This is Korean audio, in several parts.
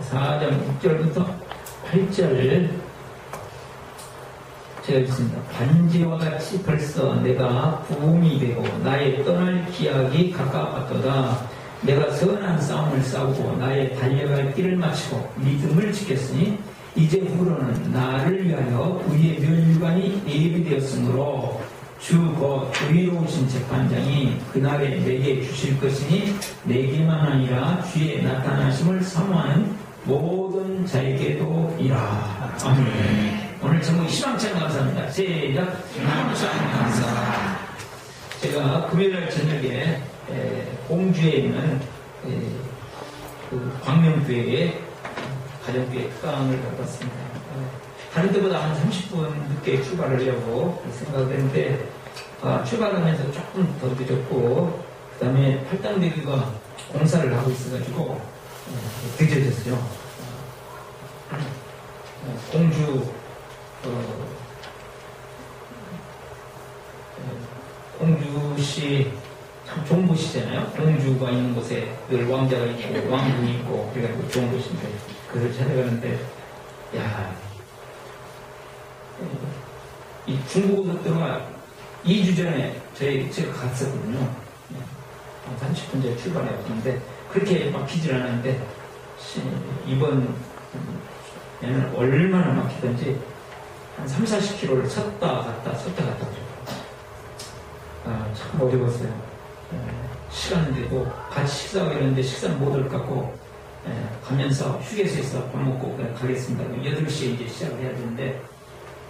4장 6절부터 8절 제가 읽습니다. 반지와 같이 벌써 내가 부흥이 되고 나의 떠날 기약이 가까웠도다. 내가 선한 싸움을 싸우고 나의 달려갈 길을 마치고 믿음을 지켰으니 이제 후로는 나를 위하여 의의 멸류관이 예비되었으므로 주 곧 의로우신 재판장이 그날에 내게 주실 것이니 내게만 아니라 주의 나타나심을 사모하는 모든 자에게도이라. 아멘. 오늘 제목이 희망찬 감사합니다. 시작. 희망찬 감사. 제가 금요일 저녁에 공주에 있는 그 광명교회에 가정교회 특강을 받았습니다. 다른 때보다 한 30분 늦게 출발을 하려고 생각을 했는데 출발하면서 조금 더 늦었고 그 다음에 팔당대교가 공사를 하고 있어가지고 늦어졌어요. 공주시 참 좋은 곳이잖아요. 공주가 있는 곳에 늘 왕자가 있고 왕궁이 있고 그래가지고 좋은 곳인데 그걸 찾아가는데 이 중부고속도로가 2주 전에 제가 갔었거든요. 한 30분 전에 출발해 왔는데 그렇게 막히질 않았는데 이번에는 얼마나 막히던지 한 30-40km를 섰다 갔다 참 어려웠어요. 시간은 되고 같이 식사하고 이러는데 식사는 못 올 것 같고 가면서 휴게소에서 밥 먹고 그냥 가겠습니다. 8시에 이제 시작을 해야 되는데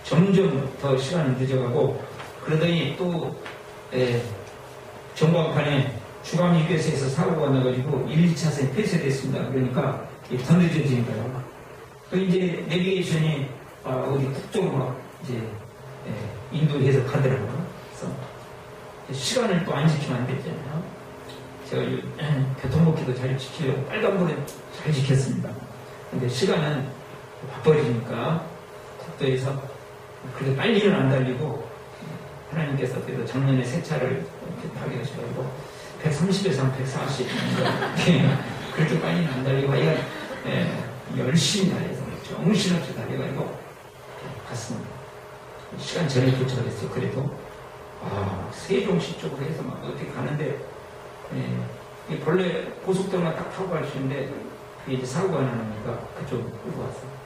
점점 더 시간은 늦어가고 그러더니 또 전광판에 주간 휴게소에서 사고가 나가지고 1, 2차선이 폐쇄됐습니다. 그러니까 더 늦어지는 거예요. 그 이제 내비게이션이 어디 북쪽으로 막 이제 인도해서 가더라고요. 그래서 시간을 또 안 지키면 안 됐잖아요. 제가 교통법규도 잘 지키려고 빨간불에 잘 지켰습니다. 근데 시간은 바빠지니까 국도에서 그렇게 빨리는 안 달리고 하나님께서 그래도 작년에 새 차를 타게 하셔가지고 130에서 140 그렇게 빨리는 안 달리고 열심히 달려서 정신없이 달려가지고 갔습니다. 시간 전에 도착을 했어요. 그래도 세종시 쪽으로 해서 막 어떻게 가는데 본래 고속도로만 딱 타고 갈 수 있는데 그게 이제 사고가 나니까 그쪽으로 끌고 왔어요.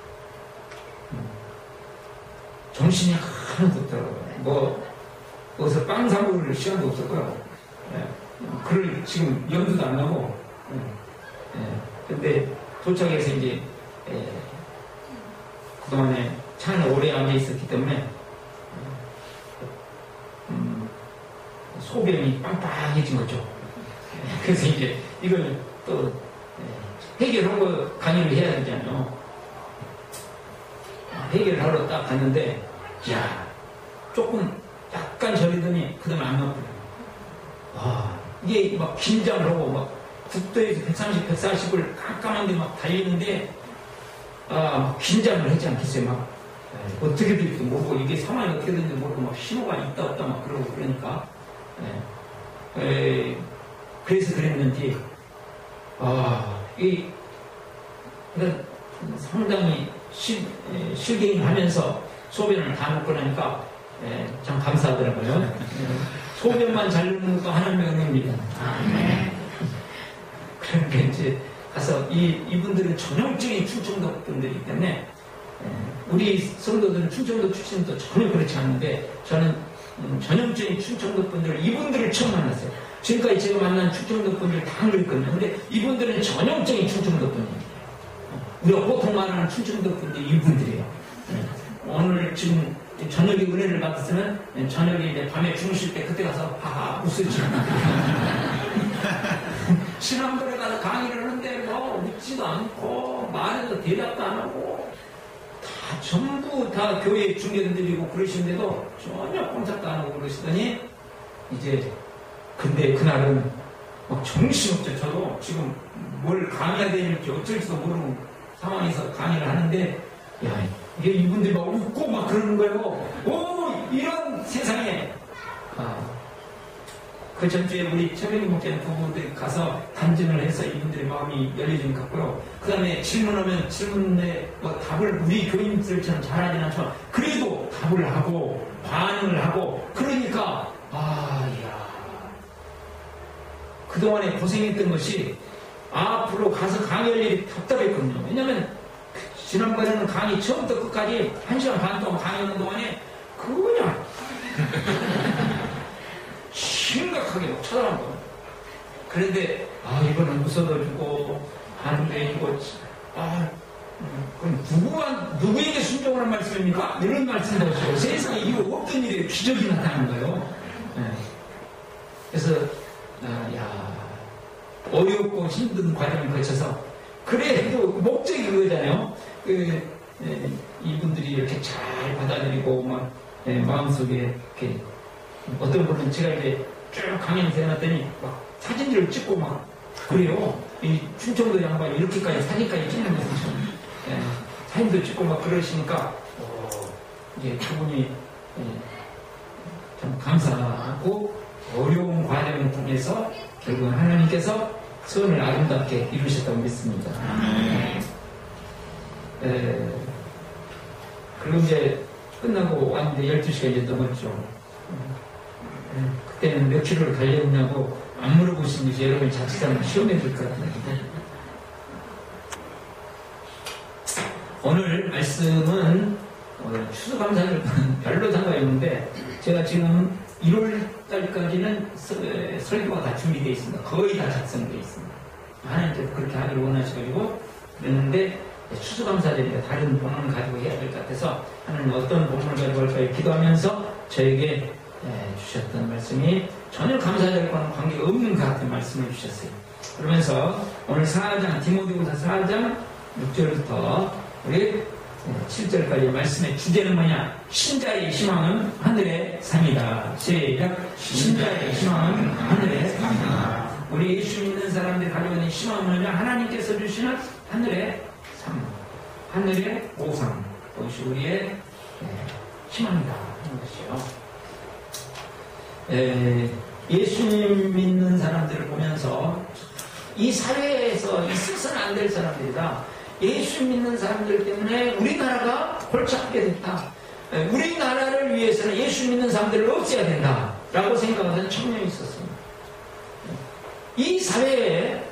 정신이 하나도 없더라고요. 어디서 빵 사 먹을 시간도 없었고요. 그럴 지금 염두도 안 나고 근데 도착해서 이제 그동안에 차 안에 오래 앉아 있었기 때문에 소변이 빵빵해진 거죠. 그래서 이제 이걸 또 해결한 거 강의를 해야 되잖아요. 해결하러 딱 갔는데 조금 약간 저리더니 그 다음에 안 나쁘더라고요. 이게 막 긴장을 하고 막 국도에서 130, 140을 깜깜한데 막 달리는데 막 긴장을 했지 않겠어요. 막 어떻게 될지 모르고 이게 상황이 어떻게 되는지 모르고 막 신호가 있다 없다 막 그러고 그러니까 그래서 그랬는지 상당히 실갱이하면서 소변을 다 먹고 나니까 참 감사하더라고요. 소변만 잘 먹는 거 하나님의 은혜입니다. 그러니까 이제 가서 이분들은 전형적인 충청도 분들이기 때문에 우리 성도들은 충청도 출신도 전혀 그렇지 않은데 저는 전형적인 충청도 분들 이분들을 처음 만났어요. 지금까지 제가 만난 충청도 분들 다 그랬거든요. 근데 이분들은 전형적인 충청도 분들이에요. 우리가 보통 말하는 충청도 분들이 이분들이에요. 오늘 지금 저녁에 은혜를 받았으면 저녁에 이제 밤에 주무실 때 그때 가서 하하 웃으지. 신앙들에 가서 강의를 하는데 웃지도 않고 말해도 대답도 안 하고 전부 다 교회 중견들이고 그러시는데도 전혀 꼼짝도 안 하고 그러시더니 이제 근데 그날은 막 정신없죠. 저도 지금 뭘 강의해야 될지 어쩔지도 모르는 상황에서 강의를 하는데 이게 이분들이 막 웃고 막 그러는 거예요. 이런 세상에 그 전주에 우리 최명희 목사님 두 분들이 가서 단증을 해서 이분들의 마음이 열려진 것 같고요. 그 다음에 질문하면 질문에 뭐 답을 우리 교인들처럼 잘하진 않지만 그래도 답을 하고 반응을 하고 그러니까 이야 그동안에 고생했던 것이 앞으로 가서 강의할 일이 답답했거든요. 왜냐면 지난번에는 강의 처음부터 끝까지 1시간 반 동안 강의하는 동안에 그냥 심각하게 막 쳐다보는 거예요. 그런데 이거는 웃어줘주고 반응해주고 그럼 누구에게 순종하는 말씀입니까? 이런 말씀도 없어요. 세상에 이거 없던 일에 기적이 나타나는 거예요. 네. 그래서 어렵고 힘든 과정을 거쳐서 그래도 목적이 그거잖아요. 이분들이 이렇게 잘 받아들이고 막 마음속에 이렇게 어떤 분은 제가 이제 쭉 강연을 해놨더니 막 사진들을 찍고 막 그래요. 이 충청도 양반이 이렇게까지 사진까지 찍는면서 사진도 찍고 막 그러시니까 이제 그분이 참 감사하고 어려운 과정을 통해서 결국은 하나님께서 소원을 아름답게 이루셨다고 믿습니다. 그리고 이제 끝나고 왔는데 12시가 이제 넘었죠. 그때는 몇 킬로를 달렸냐고 안 물어보신 것이 여러분 자칫하면 시험해 줄 것 같아요. 오늘 말씀은 추수감사절과는 별로 상관이 없는데 제가 지금 1월달까지는 설교가 다 준비되어 있습니다. 거의 다 작성되어 있습니다. 하나님께서 그렇게 하기를 원하셔가지고 그랬는데 추수감사절이니까 다른 본문을 가지고 해야 될 것 같아서 하나님 어떤 본문을 가지고 할까요? 기도하면서 저에게 주셨던 말씀이 전혀 감사절과는 관계가 없는 것 같은 말씀을 주셨어요. 그러면서 오늘 4장 디모데후서 4장 6절부터 우리 7절까지 말씀의 주제는 뭐냐? 신자의 희망은 하늘의 상이다. 시작. 신자의 희망은 하늘의 상이다. 우리 예수 믿는 사람들이 가지고 있는 희망은 뭐냐? 하나님께서 주시는 하늘의 상, 하늘의 보상, 그것이 우리의 희망이다 하는 것이요. 예수님 믿는 사람들을 보면서 이 사회에서 있어서는 안 될 사람들이다. 예수 믿는 사람들 때문에 우리나라가 골치 아프게 됐다. 우리나라를 위해서는 예수 믿는 사람들을 없애야 된다. 라고 생각하는 청년이 있었습니다. 이 사회에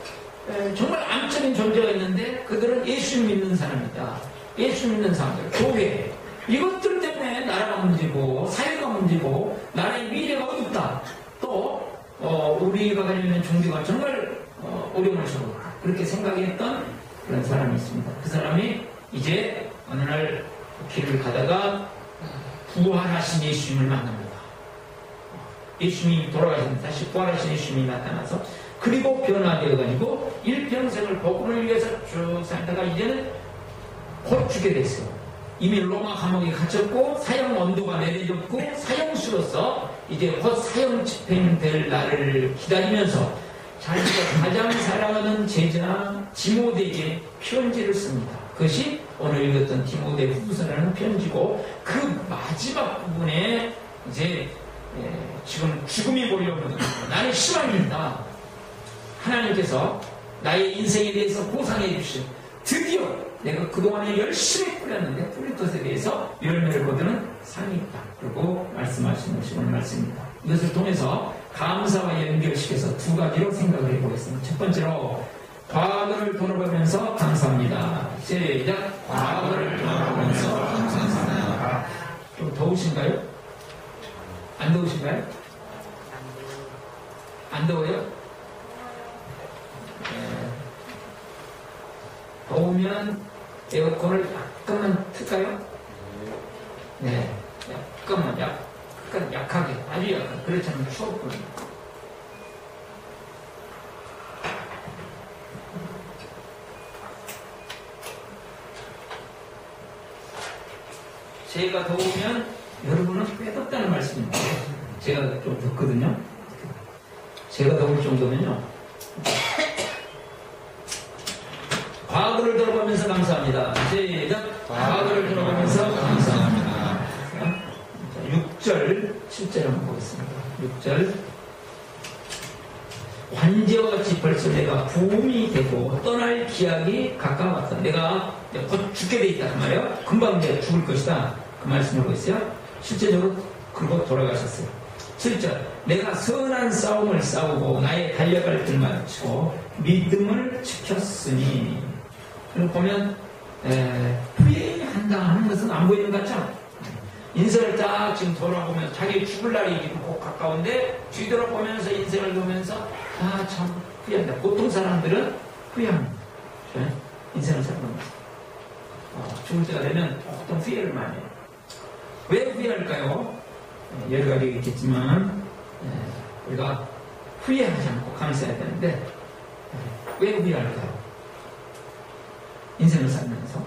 정말 암적인 존재가 있는데 그들은 예수 믿는 사람이다. 예수 믿는 사람들, 교회. 이것들 때문에 나라가 문제고 사회가 문제고 나라의 미래가 어둡다. 또 우리가 가지고 있는 종교가 정말 어려움을 주고 그렇게 생각했던 그런 사람이 있습니다. 그 사람이 이제 어느 날 길을 가다가 부활하신 예수님을 만납니다. 예수님이 돌아가신 다시 부활하신 예수님이 나타나서 그리고 변화되어가지고 일평생을 복음을 위해서 쭉 살다가 이제는 곧 죽게 됐어요. 이미 로마 감옥에 갇혔고 사형 언도가 내려졌고 사형수로서 이제 곧 사형 집행될 날을 기다리면서 자기가 가장 사랑하는 제자 디모데에게 편지를 씁니다. 그것이 오늘 읽었던 디모데 후서라는 편지고 그 마지막 부분에 이제 지금 죽음이 보려거든요. 나는 희망이 있다. 하나님께서 나의 인생에 대해서 보상해 주신 드디어 내가 그동안에 열심히 뿌렸는데 뿌린 것에 대해서 열매를 거두는 상이 있다. 그리고 말씀하시는 것이 오늘 말씀입니다. 이것을 통해서 감사와 연결시켜서 두 가지로 생각을 해보겠습니다. 첫 번째로 과거를 돌아보면서 감사합니다. 시작. 과거를 돌아보면서 감사합니다. 좀 더우신가요? 안 더우신가요? 안 더워요? 더우면 에어컨을 약간만 틀까요? 네, 약간 약하게, 아주 약하게. 그렇지 않으면 추웠거든요. 제가 더우면 여러분은 꽤 덥다는 말씀입니다. 제가 좀 덥거든요. 제가 더울 정도면요. 과거를 돌아보면서 감사합니다. 시작. 과거를 돌아보면서 감사합니다. 6절, 7절 한번 보겠습니다. 6절. 관제와 같이 벌써 내가 부음이 되고 떠날 기약이 가까웠다. 내가 곧 죽게 돼 있다 그 말이에요. 금방 내가 죽을 것이다 그 말씀을 하고 있어요. 실제적으로 그러고 돌아가셨어요. 7절 내가 선한 싸움을 싸우고 나의 달려갈 길 마치고 믿음을 지켰으니. 그럼 보면 후회한다 하는 것은 안 보이는 것 같죠? 인생을 딱 지금 돌아보면 자기 죽을 날이 지금 곧 가까운데 뒤돌아보면서 인생을 보면서 참 후회한다. 보통 사람들은 후회합니다. 인생을 살아가면서 죽을 때가 되면 보통 후회를 많이 해요. 왜 후회할까요? 여러 가지 있겠지만 우리가 후회하지 않고 감사해야 되는데 왜 후회할까요? 인생을 살면서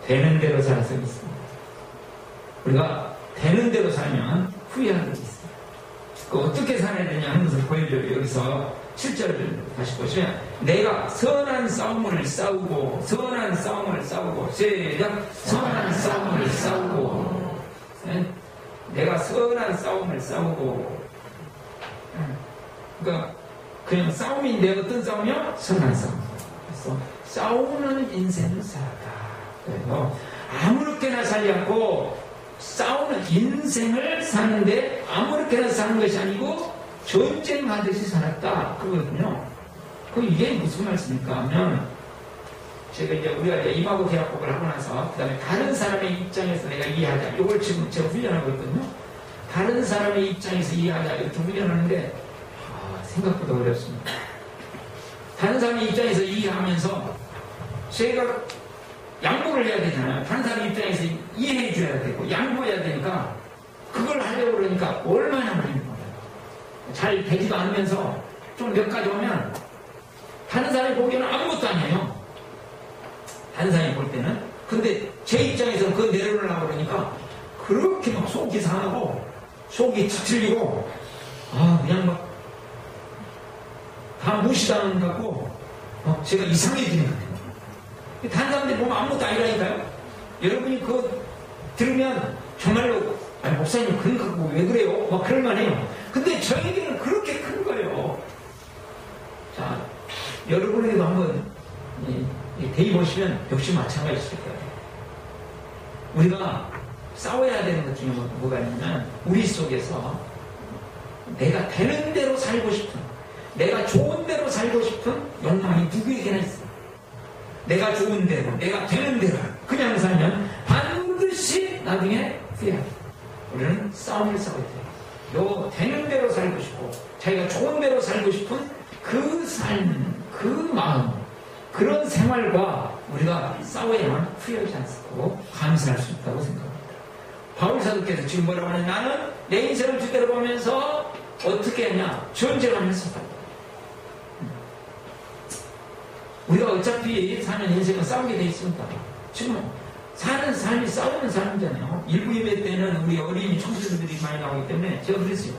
되는 대로 살아서 있습니다. 우리가 되는 대로 살면 후회하는 것이 있어요. 그 어떻게 살아야 되냐 하는 것을 보여줘요. 여기서 7절을 다시 보시면 내가 선한 싸움을 싸우고 시작 선한 싸움을 싸우고 내가 선한 싸움을 싸우고 그러니까 그냥 싸움인데 어떤 싸움이요? 선한 싸움. 그래서 싸우는 인생을 살았다. 그래서 아무렇게나 살지 않고 싸우는 인생을 사는데 아무렇게나 사는 것이 아니고 전쟁하듯이 살았다. 그거거든요. 이게 무슨 말씀입니까? 하면 제가 이제 우리가 임하고 대학법을 하고 나서 그 다음에 다른 사람의 입장에서 내가 이해하자. 이걸 지금 제가 훈련하고 있거든요. 다른 사람의 입장에서 이해하자. 이렇게 훈련하는데 생각보다 어렵습니다. 다른 사람의 입장에서 이해하면서 제가 양보를 해야 되잖아요. 다른 사람 입장에서 이해해 줘야 되고 양보해야 되니까 그걸 하려고 그러니까 얼마나 많이 거예요. 잘 되지도 않으면서 좀 몇 가지 오면 다른 사람이 보기에는 아무것도 아니에요. 다른 사람이 볼 때는. 근데 제 입장에서는 그거 내려놓으려고 그러니까 그렇게 막 속이 상하고 속이 뒤틀리고 그냥 막 다 무시당하는 것 같고 제가 이상해지는 것 같아요. 다른 사람들이 보면 아무것도 아니라니까요. 여러분이 그거 들으면 정말로 목사님 그런 왜 그래요? 막 그럴만해요. 근데 저에게는 그렇게 큰 거예요. 자, 여러분에게도 한번 대입보시면 역시 마찬가지일 거예요. 우리가 싸워야 되는 것 중에 뭐가 있냐면 우리 속에서 내가 되는 대로 살고 싶은 내가 좋은 대로 살고 싶은 욕망이 누구에게나 있어요. 내가 좋은 대로, 내가 되는 대로 그냥 살면 반드시 나중에 후회합니다. 우리는 싸움을 싸워야 돼요. 되는 대로 살고 싶고 자기가 좋은 대로 살고 싶은 그 삶, 그 마음, 그런 생활과 우리가 싸워야만 후회하지 않고 감사할 수 있다고 생각합니다. 바울 사도께서 지금 뭐라고 하냐? 나는 내 인생을 뒤돌아보면서 어떻게 하냐? 전쟁하면서 살다. 우리가 어차피 사는 인생은 싸우게 돼 있습니다. 지금 사는 삶이 싸우는 삶이잖아요. 일부 예배 때는 우리 어린이 청소년들이 많이 나오기 때문에 제가 그랬어요.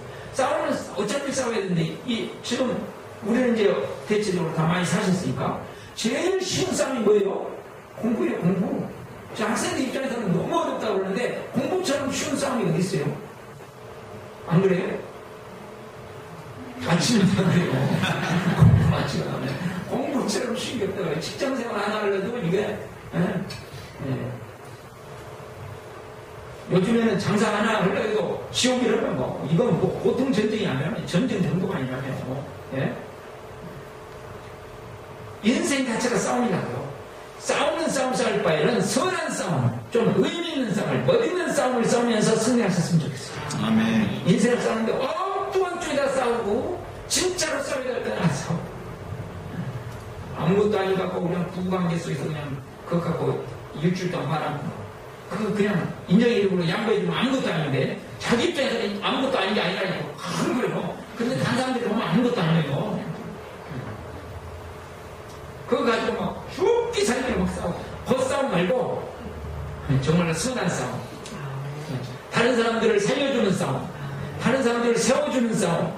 어차피 싸워야 되는데 지금 우리는 이제 대체적으로 다 많이 사셨으니까 제일 쉬운 싸움이 뭐예요? 공부예요, 공부. 학생들 입장에서는 너무 어렵다고 그러는데 공부처럼 쉬운 싸움이 어디 있어요? 안 그래요? 아침에 안 그래요. 공부 아침에 하면 공부처럼 쉬운 게 없다고 해요. 직장생활 안 하려도 이게 요즘에는 장사 하나 하려도 지옥이라면 이건 보통 전쟁이 아니라면 전쟁 정도가 아니라면 인생 자체가 싸움이라고요. 싸우는 싸움 싸울 바에는 선한 싸움, 좀 의미 있는 싸움을, 멋있는 싸움을 싸우면서 승리하셨으면 좋겠어요. 아멘. 인생을 싸우는데 엉뚱한 쪽에다 싸우고 진짜로 싸워야 될 때는 안 싸우고 아무것도 아니 갖고 그냥 부부관계 속에서 그냥 그거 갖고 일주일 동안 말하는 그거 그냥 인정의 이름으로 양보해주면 아무것도 아닌데 자기 입장에서는 아무것도 아닌 게 아니라니까 큰 거예요. 근데 다른 사람들이 보면 아무것도 아니에요. 그거 가지고 막 죽기 살기로 막 싸우고 겉싸움 말고 정말로 선한 싸움, 다른 사람들을 살려주는 싸움, 다른 사람들을 세워주는 싸움,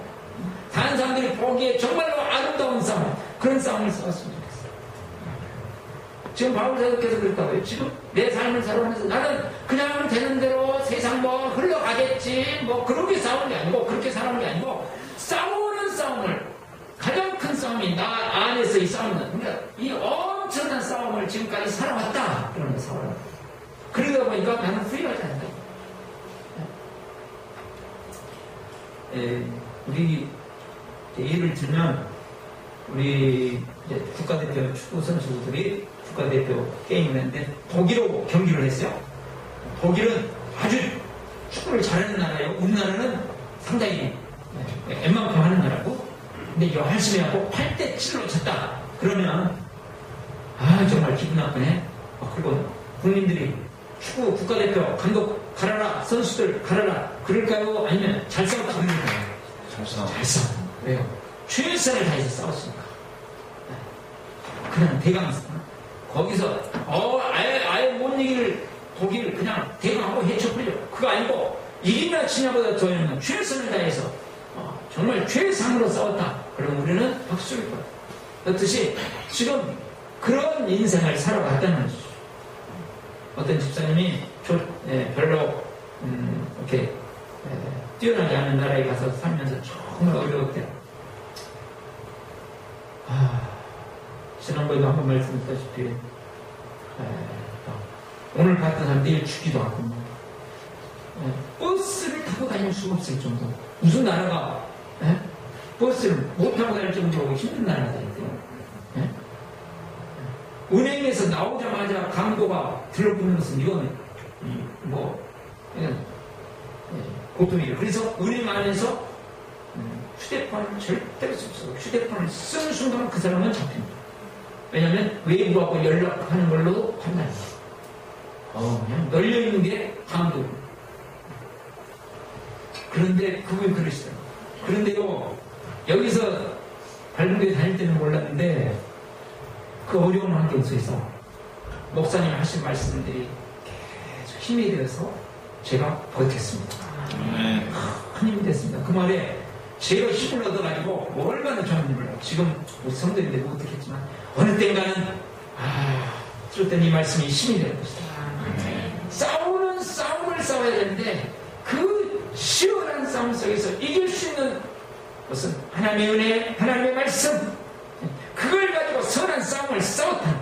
다른 사람들이 보기에 정말로 아름다운 싸움, 그런 싸움을 싸웠으면 좋겠어요. 지금 바울 사도께서 그랬다고요. 지금 내 삶을 살아가면서 나는 그냥 되는 대로 세상 흘러가겠지 그렇게 싸우는 게 아니고 그렇게 살아가는 게 아니고 싸우는 싸움이 나 안에서 이 싸움은 그러니까 이 엄청난 싸움을 지금까지 살아왔다. 그런 거 살아왔다. 그러다 보니까 나는 후회하지 않는다. 우리 예를 들면 우리 국가대표 축구 선수들이 국가대표 게임을 했는데 독일하고 경기를 했어요. 독일은 아주 축구를 잘하는 나라예요. 우리나라는 상당히 웬만큼 하는 나라고. 근데 열심히 하고 8대7로 졌다. 그러면 정말 기분 나쁘네. 그리고 국민들이 축구 국가대표 감독 가라라, 선수들 가라라 그럴까요? 아니면 잘 싸웠다 그럴까요? 잘 싸웠다. 왜요? 최선을 다해서 싸웠으니까. 그냥 대강했어. 거기서 아예 못 이길 독일을 그냥 대강하고 해쳐버려. 그거 아니고 이기나 지냐보다 더는 최선을 다해서 정말 최상으로 싸웠다. 그럼 우리는 박수 칠 거야. 그렇듯이 지금 그런 인생을 살아갔다는 거죠. 어떤 집사님이 별로 이렇게 뛰어나지 않은 나라에 가서 살면서 정말 어려웠대요. 지난번에도 한번 말씀드렸다시피 오늘 봤던 사람 내일 죽기도 하고 버스를 타고 다닐 수가 없을 정도. 무슨 나라가 버스를 못 타고 다닐 정도로 힘든 나라가 있대요. 은행에서 나오자마자 강도가 들러붙는 것은 이건 고통이에요. 그래서 은행 안에서 휴대폰을 절대로 쓸 수 없어요. 휴대폰을 쓰는 순간 그 사람은 잡힙니다. 왜냐하면 외부하고 연락하는 걸로도 판단해요. 그냥 널려있는 게 강도. 그런데 그분이 그러시더라고요. 그런데요, 여기서 발군교회 다닐 때는 몰랐는데 그 어려운 환경 속에서 목사님 하신 말씀들이 계속 힘이 되어서 제가 버텼습니다. 큰 힘이 됐습니다. 그 말에 제가 힘을 얻어가지고 얼마나 좋은지 몰라요. 지금 우리 성도인데 못했겠지만 어느 땐가는 들을 땐 이 말씀이 힘이 될 것이다. 싸우는 싸움을 싸워야 되는데 그 시원한 싸움 속에서 이길 수 있는 것은 하나님의 은혜, 하나님의 말씀, 그걸 가지고 선한 싸움을 싸웠다.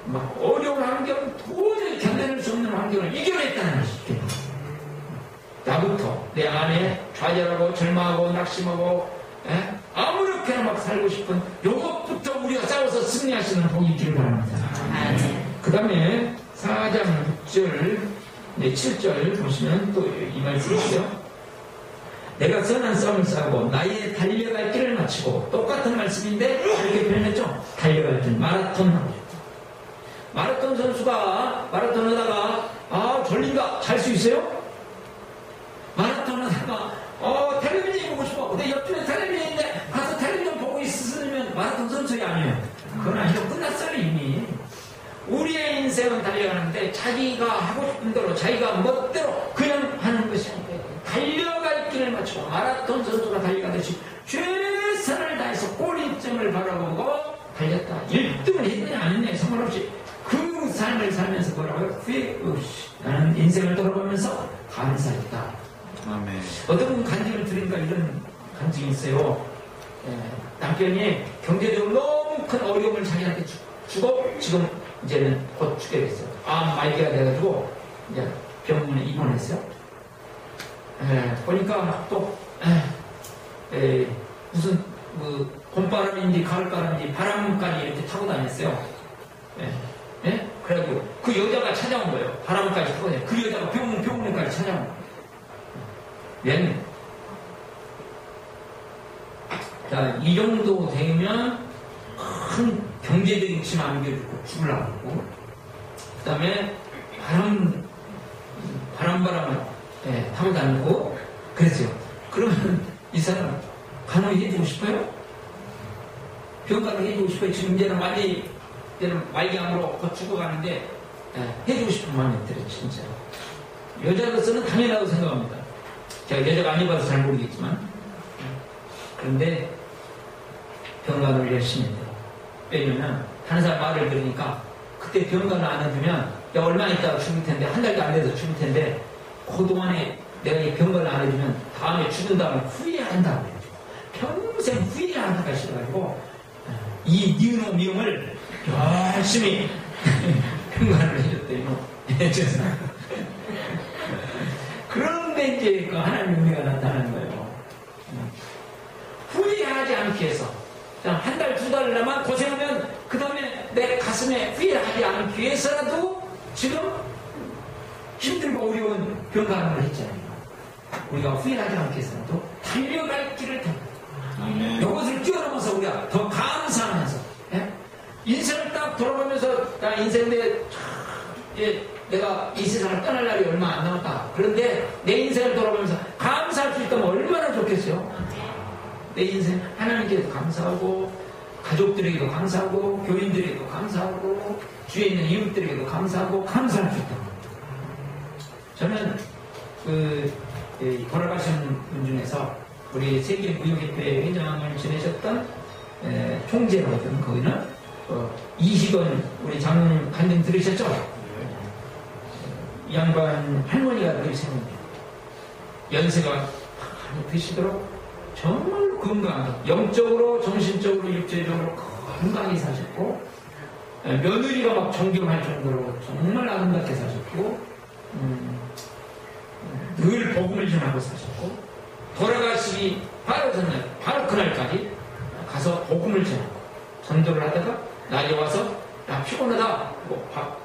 막 어려운 환경, 도저히 견뎌낼 수 없는 환경을 이겨냈다는 것이죠. 나부터 내 안에 좌절하고 절망하고 낙심하고 아무렇게나 막 살고 싶은 요것부터 우리가 싸워서 승리하시는 복이 있기를 바랍니다. 그 다음에 4장 6절 7절 보시면 또 이 말씀이죠. 내가 선한 싸움을 싸우고 나의 달려갈 길을 마치고, 똑같은 말씀인데 이렇게 표현했죠. 달려갈 길, 마라톤 하고. 마라톤 선수가 마라톤 하다가 졸린다, 잘 수 있어요? 마라톤 하다가 텔레비전 보고 싶어. 근데 옆집에 텔레비전 있는데 가서 텔레비전 보고 있으면 마라톤 선수가 아니에요. 그건 아니고 끝났어요 이미. 우리의 인생은 달려가는데 자기가 하고 싶은 대로 자기가 멋대로 그냥 하는 것이 아니에요. 달려갈 길을 맞추고 마라톤 선수가 달려가듯이 최선을 다해서 골인점을 바라보고 달렸다. 1등을 했느냐 안 했느냐 상관없이 그 삶을 살면서 뭐라고요? 후회 없이 나는 인생을 돌아보면서 감사했다. 아멘. 어떤 분 간증을 들으니까 이런 간증이 있어요. 남편이 경제적으로 너무 큰 어려움을 자기한테 주고 지금 이제는 곧 죽게 됐어요. 암 말기가 돼가지고 이제 병원에 입원했어요. 보니까 또 무슨 봄바람인지 가을바람인지 바람까지 이렇게 타고 다녔어요. 그래가지고 그 여자가 찾아온 거예요. 바람까지 타고 다녔어요. 그 여자가 병원까지 찾아온 거예요. 왜? 자, 이 정도 되면 큰 경제적인 침해 안겨주고 죽으려고 하고, 그 다음에 바람을 타고 다니고 그랬어요. 그러면 이 사람 간호해 주고 싶어요? 병간호 해주고 싶어요? 지금 이제는 말기암으로 곧 죽어가는데 해주고 싶은 마음이 들어요. 진짜 여자로서는 당연하다고 생각합니다. 제가 여자가 아니봐서 잘 모르겠지만, 그런데 병간호를 열심히 해요. 왜냐면 다른 사람 말을 들으니까 그때 병간호 안 해주면 야 얼마 있다가 죽을 텐데, 한 달도 안 돼서 죽을 텐데 그동안에 내가 이 병간호 안 해주면 다음에 죽은 다음에 후회한다고 그래요. 평생 후회한다. 안 나가셔가지고 이 니우노미움을 열심히 평가를 해줬더니 그런데 이제 그 하나님의 은혜가 나타나는 거예요. 후회하지 않기 위해서 한 달, 두 달만 고생하면 그 다음에 내 가슴에 후회하지 않기 위해서라도 지금 힘들고 어려운 병간을 했잖아요. 우리가 후회하지 않기 위해서라도 달려갈 길을 택. 이것을 뛰어넘어서 우리가 더 감사하면서, 예? 인생을 딱 돌아보면서 나 인생에 내가 이 세상을 떠날 날이 얼마 안 남았다. 그런데 내 인생을 돌아보면서 감사할 수 있다면 얼마나 좋겠어요. 내 인생 하나님께도 감사하고 가족들에게도 감사하고 교인들에게도 감사하고 주위에 있는 이웃들에게도 감사하고 감사할 수 있다고. 저는 돌아가신 분 중에서 우리 세계무역협회 회장을 지내셨던 총재거든. 거기는 이희건 우리 장로님 간증 들으셨죠? 이 양반 할머니가 늘 생각해요. 연세가 많이 드시도록 정말 건강하게 영적으로 정신적으로 육체적으로 건강히 사셨고 며느리가 막 존경할 정도로 정말 아름답게 사셨고 늘 복음을 전하고 사셨고 돌아가시기 바로 전날 바로 그날까지 가서 복음을 전하고 전도를 하다가 낮에 와서 나 피곤하다 뭐 밥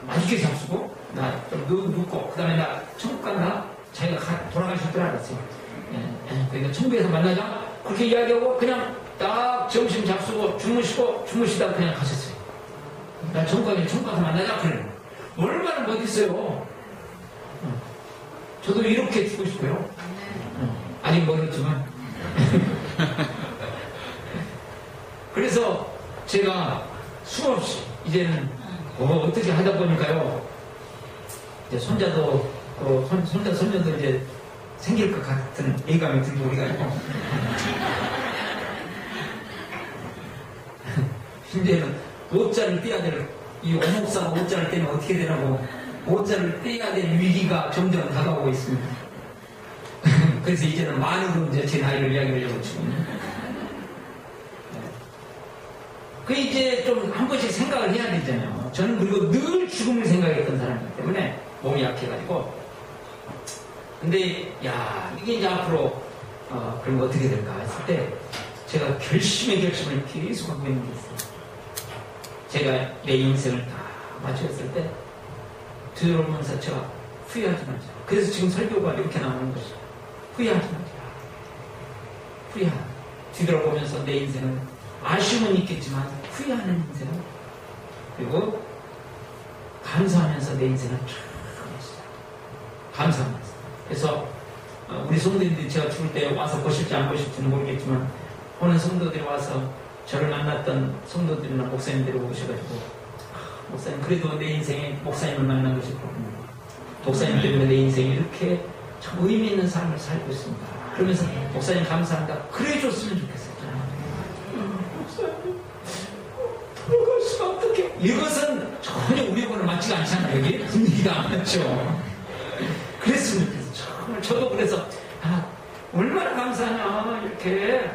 맛있게 잡수고 나 좀 눕고 그 다음에 나 천국 간다 자기가 돌아가실 줄 알았어요. 그러니까 천국에서 만나자 그렇게 이야기하고 그냥 딱 점심 잡수고 주무시다가 그냥 가셨어요. 나 천국 가서 만나자 그래. 얼마나 멋있어요. 저도 이렇게 죽고 싶어요. 아직 멀었지만 그래서 제가 수없이 이제는 어떻게 하다 보니까요 이제 손자도 손자 손녀도 이제 생길 것 같은 예감이 들고 우리가 이제는 옷자를 떼야 될 이 오목사가 옷자를 떼면 어떻게 되라고 옷자를 떼야 될 위기가 점점 다가오고 있습니다. 그래서 이제는 만으로 이제 제 나이를 이야기하려고 지금. 그 이제 좀 한 번씩 생각을 해야 되잖아요. 저는 그리고 늘 죽음을 생각했던 사람이기 때문에 몸이 약해가지고. 근데 야 이게 이제 앞으로 그럼 어떻게 될까 했을 때 제가 결심을 계속 하고 있는 게 있어요. 제가 내 인생을 다 마쳤을 때 뒤돌아보면서 제가 후회하지 말자. 그래서 지금 설교가 이렇게 나오는 거죠. 후회하지 말자. 후회하자. 뒤돌아보면서 내 인생은 아쉬움은 있겠지만 후회하는 인생 그리고 감사하면서 내 인생을 쫙 감사하면서. 그래서 우리 성도님들이 제가 죽을 때 와서 보실지 안 보실지는 모르겠지만 오늘 성도들이 와서 저를 만났던 성도들이나 목사님들이 오셔가지고 목사님 그래도 내 인생에 목사님을 만난 것이 그렇군요. 목사님 때문에 내 인생이 이렇게 참 의미 있는 삶을 살고 있습니다. 그러면서 목사님 감사합니다. 그래 줬으면 좋겠어요. 목사님 돌아가시면 어떡해. 이것은 전혀 우리하고는 맞지가 않잖아요. 여기 분위기가 안 맞죠. 그랬으면 좋겠어요. 정말 저도 그래서 얼마나 감사하냐 이렇게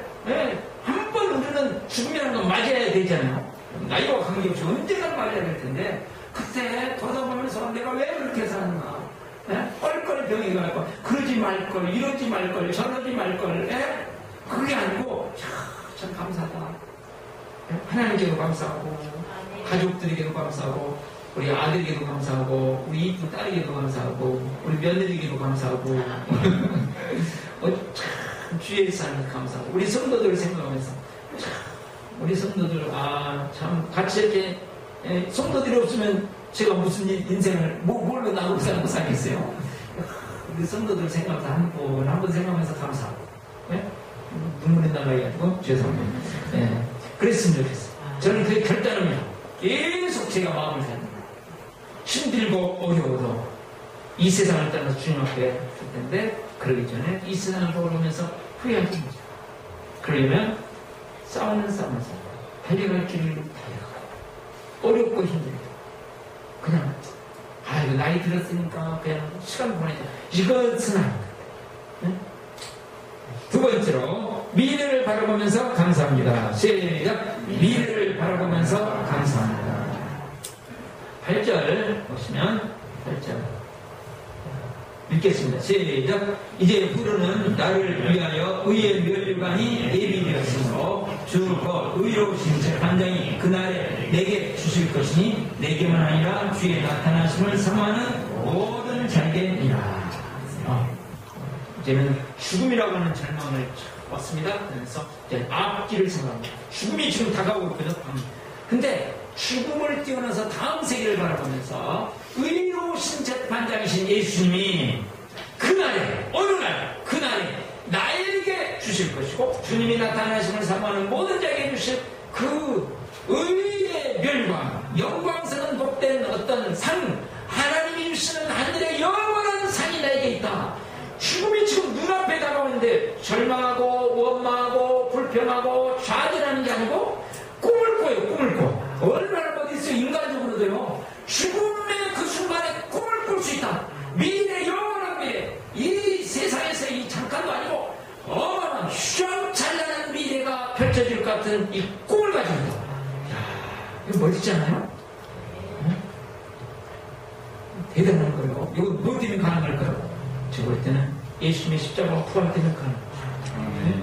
한 번 우리는 죽음이라는 건 맞아야 되잖아요. 나이와 관계없이 언제나 맞아야 될 텐데 그때 돌아보면서 내가 왜 그렇게 사는가 뻘뻘 병이 가고 그러지 말걸 이러지 말걸 저러지 말걸 그게 아니고 참 감사하다. 하나님께도 감사하고 가족들에게도 감사하고 우리 아들에게도 감사하고 우리 이쁜 딸에게도 감사하고 우리 며느리에게도 감사하고 참 주의 삶에 감사하고 우리 성도들을 생각하면서 참 우리 성도들 참 같이 이렇게 성도들이 없으면 제가 무슨 인생을 뭘로 나누고 살겠어요. 우리 성도들 생각하면서 한 번 생각하면서 감사하고 눈물이 나가가지고 죄송합니다. 그랬으면 좋겠어요. 저는 그게 결단합니다. 계속 제가 마음을 잡는 힘들고 어려워도 이 세상을 떠나서 주님 앞에 설 텐데 그러기 전에 이 세상을 보면서 후회하지 마자. 그러려면 싸우는 싸움을 싸워 달려갈 길을 달려가고 어렵고 힘들고 그냥 이거 나이 들었으니까 그냥 시간 보내자. 이것은 아닙니다. 두 번째로 미래를 바라보면서 바라보면서 감사합니다. 시작. 미래를 바라보면서 감사합니다. 8절 보시면 8절 읽겠습니다. 시작. 이제 후로는 나를 위하여 의의 면류관이 예비되었으므로 주 곧 의로우신 재판장이 그날에 내게 주실 것이니 내게만 아니라 주의 나타나심을 사모하는 모든 자에게니라. 이제는 죽음이라고 하는 절망을 왔습니다. 그래서 이제 앞길을 생각합니다. 죽음이 지금 다가오고 있거든요. 근데 죽음을 뛰어나서 다음 세계를 바라보면서 의로우신 재판장이신 예수님이 그날에 어느 날 그날에 나에게 주실 것이고 주님이 나타나심을 사모하는 모든 자에게 주실 그 의의 멸과 영광스러운 복된 어떤 상, 하나님이 주시는 하늘의 영원한 상이 나에게 있다. 죽음이 지금 눈앞에 다가오는데 절망하고 원망하고 불평하고 좌절하는 게 아니고 꿈을 꿔요. 꿈을 꿔. 얼마나 어디 있어요. 인간적으로도요. 죽음의 그 순간에 꿈을 꿀 수 있다. 미래 영원한 미래. 이 세상에서 이 잠깐도 아니고 어마어마한 휘황찬란한 미래가 펼쳐질 것 같은 이 꿈을 가지고 있다. 이거 멋지지 않아요? 응? 대단한 거예요. 이거 뭐 때문에 가능할까요? 제가 볼 때는 예수님의 십자가가 부활 때문에 가능해요.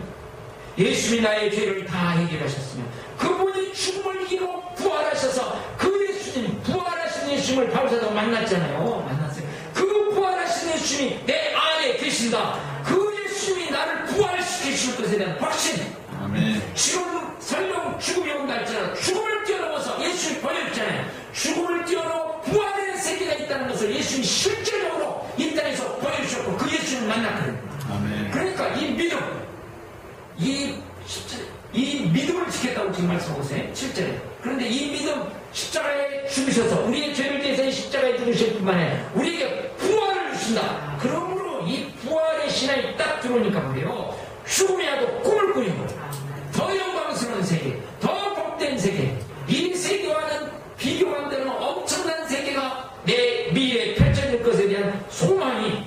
예수님이 나의 죄를 다 해결하셨으며 그분이 죽음을 이기고 부활하셔서 그 예수님, 부활하신 예수님을 바울사도 만났잖아요. 만났어요. 그 부활하신 예수님이 내 안에 계신다. 그 예수님이 나를 부활시키실 것에 대한 확신. 아멘. 지금 설령 죽음이 온다 할지라도 죽음을 뛰어넘어서 예수님이 버렸잖아요. 죽음을 뛰어넘어 부활의 세계가 있다는 것을 예수님이 실제적으로 이 땅에서 보여주셨고 그 예수님을 만났거든요. 아멘. 그러니까 이 믿음, 이 믿음을 지켰다고 지금 말씀하고 있어요. 7절에. 그런데 이 믿음, 십자가에 죽으셔서 우리의 죄를 대해서 십자가에 죽으실 뿐만 아니라 우리에게 부활을 주신다. 그러므로 이 부활의 신앙이 딱 들어오니까 말이에요. 죽음이라도 꿈을 꾸는 거예요. 더 영광스러운 세계, 더 복된 세계, 이 세계와는 비교가 안 되는 엄청난 세계가 내 미래에 펼쳐질 것에 대한 소망이,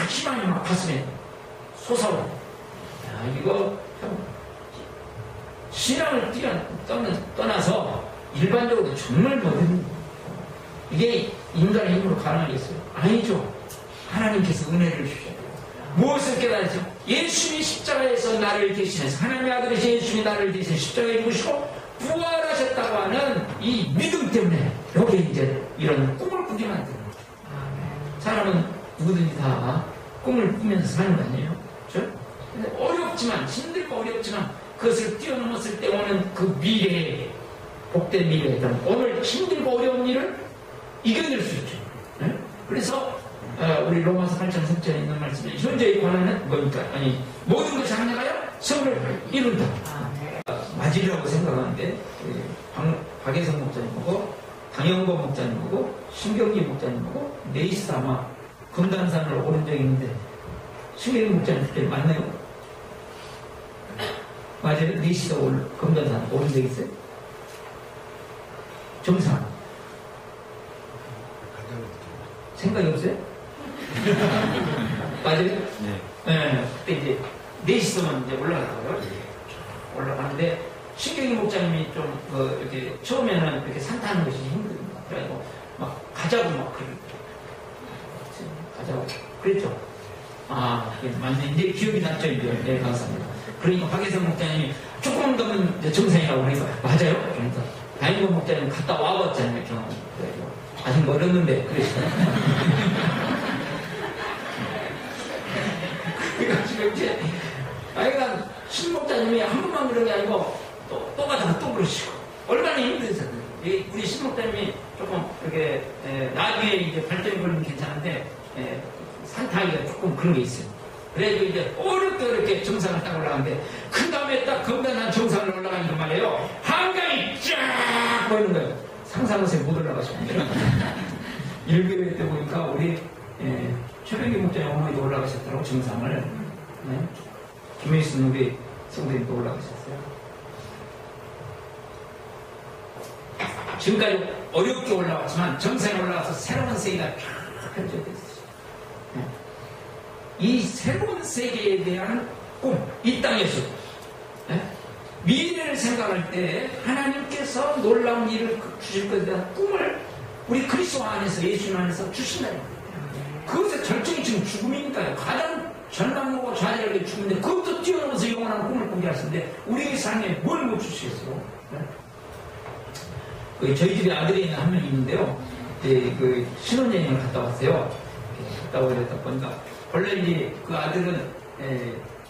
희망이 막 가슴에 솟아오르는. 이거 신앙을 떠나서 일반적으로 정말 모든 이게 인간의 힘으로 가능하겠어요? 아니죠. 하나님께서 은혜를 주셔요. 무엇을 깨달았죠? 예수님이 십자가에서 나를 대신해서 하나님의 아들이신 예수님이 나를 대신해 십자가에 죽으시고 부활하셨다고 하는 이 믿음 때문에 여기에 이제 이런 꿈을 꾸게 만드는 거예요. 사람은 누구든지 다 꿈을 꾸면서 사는 거 아니에요? 그렇죠? 어렵지만, 힘들고 어렵지만 그것을 뛰어넘었을 때 오는 그 미래에, 복된 미래에 오늘 힘들고 어려운 일을 이겨낼 수 있죠. 네? 그래서 우리 로마서 8장 3절에 있는 말씀에 현재의 권한은 뭡니까? 아니, 모든 것이 하나가요? 성을 이룬다. 맞으려고 생각하는데 박예성 목사님하고 강영범 목사님하고 신경기 목사님하고 네이스 아마 금단산을 오른 적이 있는데 신경기 목사님 그때 만나요? 맞아요? 네이스가 금단산 오른 적 있어요? 정상 생각이 없어요? 맞아요? 네. 네. 그때 이제 네이스만 이제 올라가더라고요. 올라가는데 신경기 목사님이 좀 이렇게 처음에는 이렇게 산 타는 것이 힘듭니다. 그래가지고 막 가자고 막 가자고 그랬죠. 맞네. 이제 기억이 났죠. 이제. 네, 감사합니다. 그러니까 박예성 목사님이 조금 더면 이제 정상이라고 하니까 맞아요. 그러니까 다인권 목사님 갔다 와봤잖아요. 그래가지고 아직 멀었는데 그랬어요. 그래가지고 이제 하여간 신 목사님이 한 번만 그런 게 아니고 또 가다가 또 그러시고 얼마나 힘드셨어요. 우리 신 목사님이 조금 이렇게 나중에 이제 발전이 걸리면 괜찮은데 산 타기가 조금 그런 게 있어요. 그래가지고 이제 어렵게 정상을 딱 올라가는데 그 다음에 딱 건강한 정상을 올라가니까 말이에요. 한강이 쫙 보이는 거예요. 상상하세요. 못 올라가셨는데 1개월 때 보니까 우리 최병기 목사님 어머니도 올라가셨더라고 정상을. 김혜수 우리 성도님도 올라가셨어요. 지금까지 어렵게 올라왔지만 정상에 올라가서 새로운 세계가 쫙 펼쳐졌어요. 이 새로운 세계에 대한 꿈, 이 땅에서 미래를 생각할 때 하나님께서 놀라운 일을 주실 것에 대한 꿈을 우리 그리스도 안에서 예수님 안에서 주신다는 거예요. 그것의 절정이 지금 죽음이니까요. 가장 절망하고 좌절하게 죽는데 그것도 뛰어넘어서 영원한 꿈을 꾸게 하시는데 우리의 삶에 뭘 못 주시겠어요? 저희 집에 아들이 한 명 있는데요. 그 신혼여행을 갔다 왔어요. 갔다 오랬다 보니까 원래 이제 그 아들은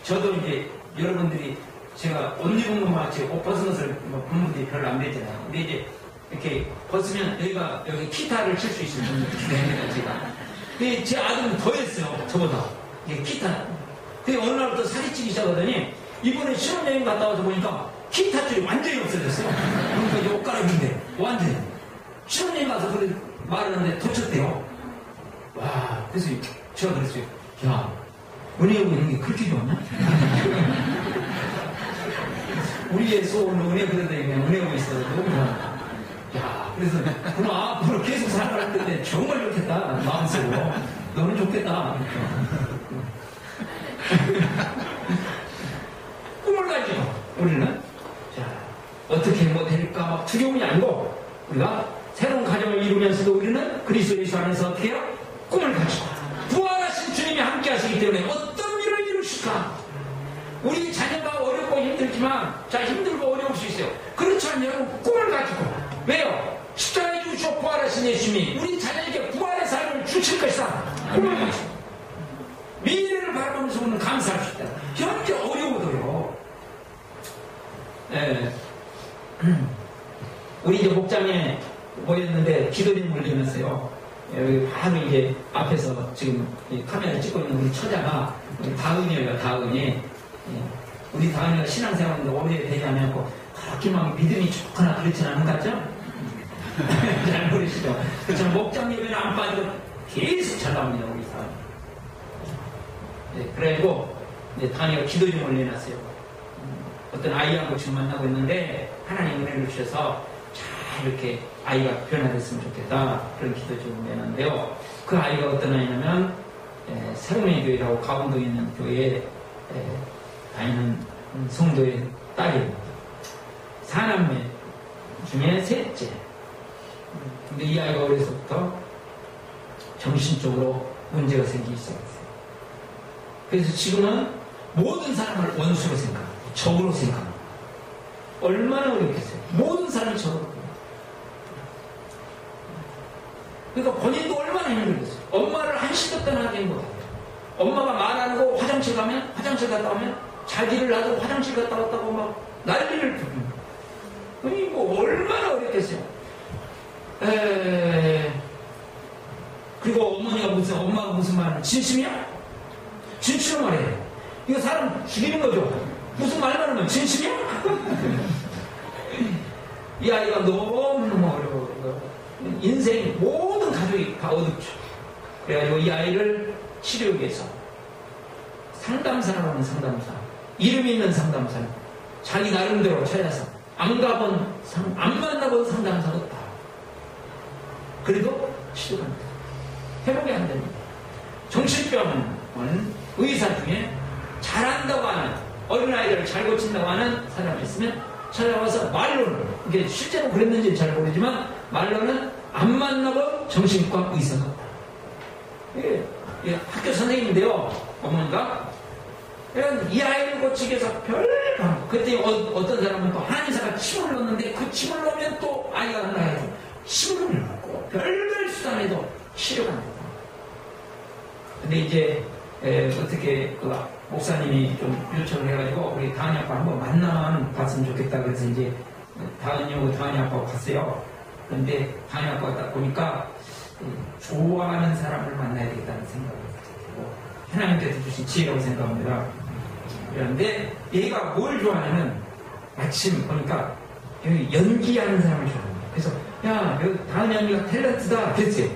저도 이제 여러분들이 제가 옷 입은 것만 옷 벗은 것을 부모들이 별로 안 되잖아요. 근데 이제 이렇게 벗으면 여기 기타를 칠 수 있는 분들이 제가. 근데 제 아들은 더 했어요. 저보다. 이게 기타. 근데 어느 날부터 살이 찌기 시작하더니 이번에 신혼여행 갔다 와서 보니까 기타 줄이 완전히 없어졌어요. 그러니까 이제 옷 갈아입는데 완전히. 신혼여행 가서 그래 말을 하는데 도쳤대요. 와, 그래서 제가 그랬어요. 야, 은혜하고 있는 게 그렇게 좋았나? 우리의 소원 은혜 그러다 보면 은혜하고 있어서 너무 좋아. 야, 그래서 그럼 앞으로 계속 살아갈 텐데 정말 좋겠다. 마음속으로. 너는 좋겠다. 꿈을 가지고 우리는 자, 어떻게 뭐 될까 막 두려움이 아니고 우리가 새로운 가정을 이루면서도 우리는 그리스도 예수 안에서 어떻게 해요? 꿈을 가지고 부활하신 주님이 함께 하시기 때문에 어떤 일을 이루실까? 우리 자녀가 어렵고 힘들지만 자 힘들고 어려울 수 있어요. 그렇지 않으면 여러분 꿈을 가지고 왜요? 십자가에 죽으시고 부활하신 예수님이 우리 자녀에게 부활의 삶을 주실 것이다. 꿈을 가지고 미래를 바라보면서 우리는 감사할 수 있다. 현재 어려워도요. 우리 이제 목장에 모였는데 기도님 올리면서요. 여기 바로 이제 앞에서 지금 카메라 찍고 있는 우리 처자가 우리 다은이에요. 다은이. 우리 다은이가 신앙생활인데 오래되지 않았고 그렇게 막 믿음이 좋거나 그렇진 않은 것 같죠? 잘 모르시죠? 그렇지만 목장 예배는 안 빠지고 계속 잘 나옵니다. 우리 다은이. 그래가지고 이제 다은이가 기도 좀 올려놨어요. 어떤 아이하고 지금 만나고 있는데 하나님 은혜를 주셔서 잘 이렇게 아이가 변화됐으면 좋겠다. 그런 기도 좀 내놨는데요. 그 아이가 어떤 아이냐면 새로운 교회라고 강원도에 있는 교회에 다니는 성도의 딸입니다. 4남매 중에 셋째. 근데 이 아이가 어려서부터 정신적으로 문제가 생기기 시작했어요. 그래서 지금은 모든 사람을 원수로 생각합니다. 적으로 생각합니다. 얼마나 어렵겠어요. 모든 사람이 적으로. 그러니까 본인도 얼마나 힘들겠어요. 엄마를 한시도 떠나게 한 거예요. 엄마가 말하는 거 화장실 가면 화장실 갔다 오면 자기를 놔두고 화장실 갔다 왔다고 막 난리를 부릅니다. 그러니 뭐 얼마나 어렵겠어요. 그리고 엄마가 무슨 말을 진심이야? 진심으로 말해. 이거 사람 죽이는 거죠. 무슨 말만 하면 진심이야? 이 아이가 너무너무 어려워. 인생 모든 가족이 다 어둡죠. 그래가지고 이 아이를 치료하기 위해서 상담사라고 하는 상담사, 이름 있는 상담사, 자기 나름대로 찾아서 안 만나본 상담사가 없다. 그래도 치료가 합니다. 회복이 안 됩니다. 정신병원 의사 중에 잘한다고 하는 어린아이들을 잘 고친다고 하는 사람이 있으면 찾아와서 말로는 이게 실제로 그랬는지는 잘 모르지만 말로는 안 만나본 정신과 의사가 없다. 예, 학교 선생님인데요. 어머니가 이 아이를 고치기 위해서 별방 그때 어떤 사람은 또 한의사가 침을 넣었는데 그 침을 넣으면 또 아이가 나가서 침을 넣고 별별 수단에도 치료가 안 된다. 근데 이제 어떻게 그 목사님이 좀 요청을 해가지고 우리 다은이 아빠 한번 만나만 봤으면 좋겠다. 그래서 이제 다은이하고 다은이 아빠가 갔어요. 그런데 다은이 아빠가 딱 보니까 좋아하는 사람을 만나야 되겠다는 생각을 가지고 하나님께서 주신 지혜라고 생각합니다. 그런데 얘가 뭘 좋아하냐면 마침 보니까 여기 연기하는 사람을 좋아합니다. 그래서 야 여기 다은이 언니가 탤런트다 그랬어요.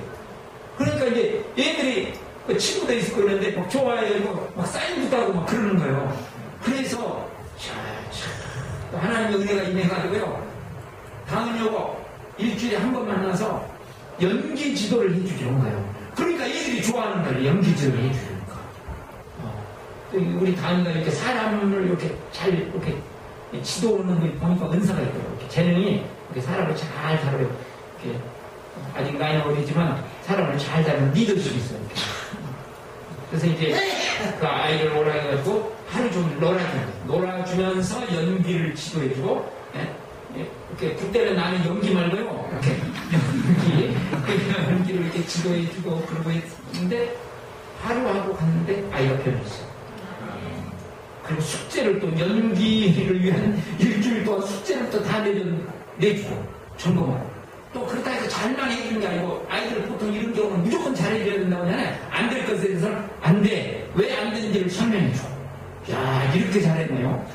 그러니까 이제 얘들이 친구도 있을 그러는데 막 좋아해요. 이거 막 사인도 하고 막 그러는 거예요. 그래서 하나님의 은혜가 임해가지고요. 다은이하고 일주일에 한 번 만나서 연기 지도를 해주려는 거예요. 그러니까 얘들이 좋아하는 거예요. 연기 지도를 해주려니까. 우리 다은이가 이렇게 사람을 이렇게 잘 이렇게 지도하는 거 보니까 은사가 있더라고요. 이렇게 재능이 이렇게 사람을 잘 다뤄요. 이렇게 아직 나이는 어리지만 사람을 잘 다루는 리더십이 있어요. 이렇게. 그래서 이제 그 아이를 오라 해가지고 하루 종일 놀아주면서 연기를 지도해주고, 이렇게 그때는 나는 연기 말고요. 이렇게 연기를 이렇게 지도해주고 그러고 했는데 하루 하고 갔는데 아이가 변했어요. 그리고 숙제를 또 연기를 위한 일주일 동안 숙제를 또 다 내주고 점검하고 또 그렇다 해서 잘만 해주는 게 아니고 아이들 보통 이런 경우는 무조건 잘해줘야 된다고 하잖아요. 안 될 것에 대해서는 안 돼. 왜 안 되는지를 설명해줘. 야, 이렇게 잘했네요.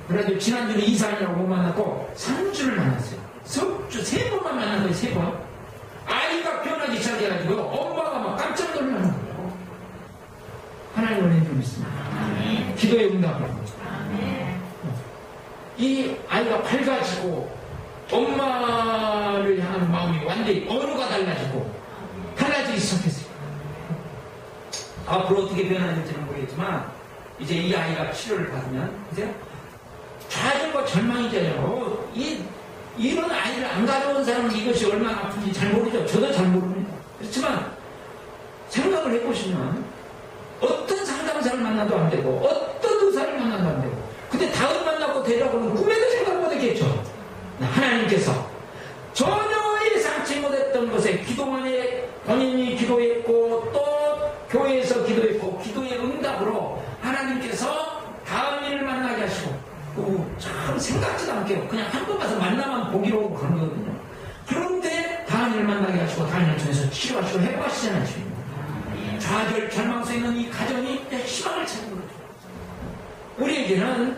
그래가지고 지난주에 이사님이라고 못 만났고 3주를 만났어요. 석주 3번만 만난 거예요. 3번. 아이가 변하기 시작해가지고 엄마가 막 깜짝 놀라는 거예요. 하나님을 은혜를 믿습니다. 기도의 응답을 하고 이 아이가 밝아지고 엄마를 향하는 마음이 완전히 언어가 달라지기 시작했어요. 앞으로 어떻게 변하는지는 모르겠지만 이제 이 아이가 치료를 받으면 이제 좌절과 절망이잖아요. 이런 아이를 안 가져온 사람은 이것이 얼마나 아픈지 잘 모르죠. 저도 잘 모릅니다. 그렇지만 생각을 해보시면 어떤 상담사를 만나도 안 되고 어떤 의사를 만나도 안 되고 근데 다음 만나고 되라고는 꿈에도 생각 못했겠죠. 하나님께서 전혀 예상치 못했던 것에 기도만에 본인이 기도했고 또 교회에서 기도했고 기도의 응답으로 하나님께서 다음 일을 만나게 하시고 참 생각지도 않게요. 그냥 한 번 가서 만나만 보기로 그런 거거든요. 그런데 다음 일을 만나게 하시고 다음 일을 통해서 치료하시고 회복하시잖아요. 좌절 절망 속에 있는 이 가정이 희망을 찾는 거죠. 우리에게는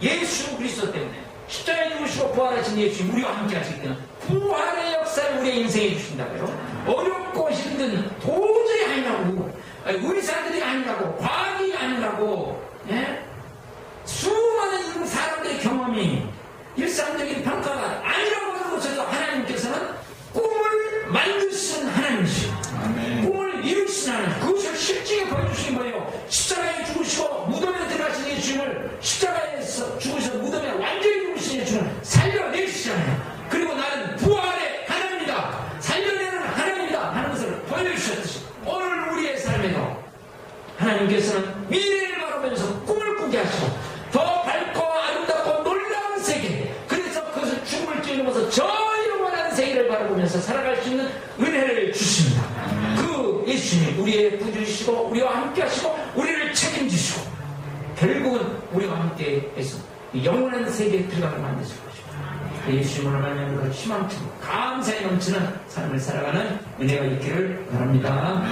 예수 그리스도 때문에 십자가에 죽으시고 부활하신 예수님 우리와 함께 하시기 때문에 부활의 역사를 우리의 인생에 주신다고요. 어렵고 힘든 도저히 아니라고 의사들이 아니라고 과학이 아니라고 수많은 사람들의 경험이 일상적인 평가가 아니라고 하는 것에도 하나님께서는 꿈을 만드시는 하나님이시죠. 꿈을 이루시는 하나님 그것을 실증에 보여주신 거예요. 십자가에 죽으시고 무덤에 들어가신 예수님을 십자가에서 죽으셔서 무덤에 완전히 죽으신 예수님을 살려내시잖아요. 그리고 나는 부활의 하나님이다 살려내는 하나님이다 하는 것을 보여주셨듯이 오늘 우리의 삶에도 하나님께서는 미래를 바라보면서 꿈을 꾸게 하시고 더 밝고 아름답고 놀라운 세계 그래서 그것을 죽음을 뛰어넘어서 저 영원한 세계를 바라보면서 살아갈 수 있는 은혜를 주십니다. 그 예수님이 우리의 구주이시고 우리와 함께 하시고 우리를 책임지시고 결국은 우리와 함께 해서 영원한 세계에 들어가게 만드실 것입니다. 예수님을 만나는 그 희망처럼 감사에 넘치는 삶을 살아가는 은혜가 있기를 바랍니다.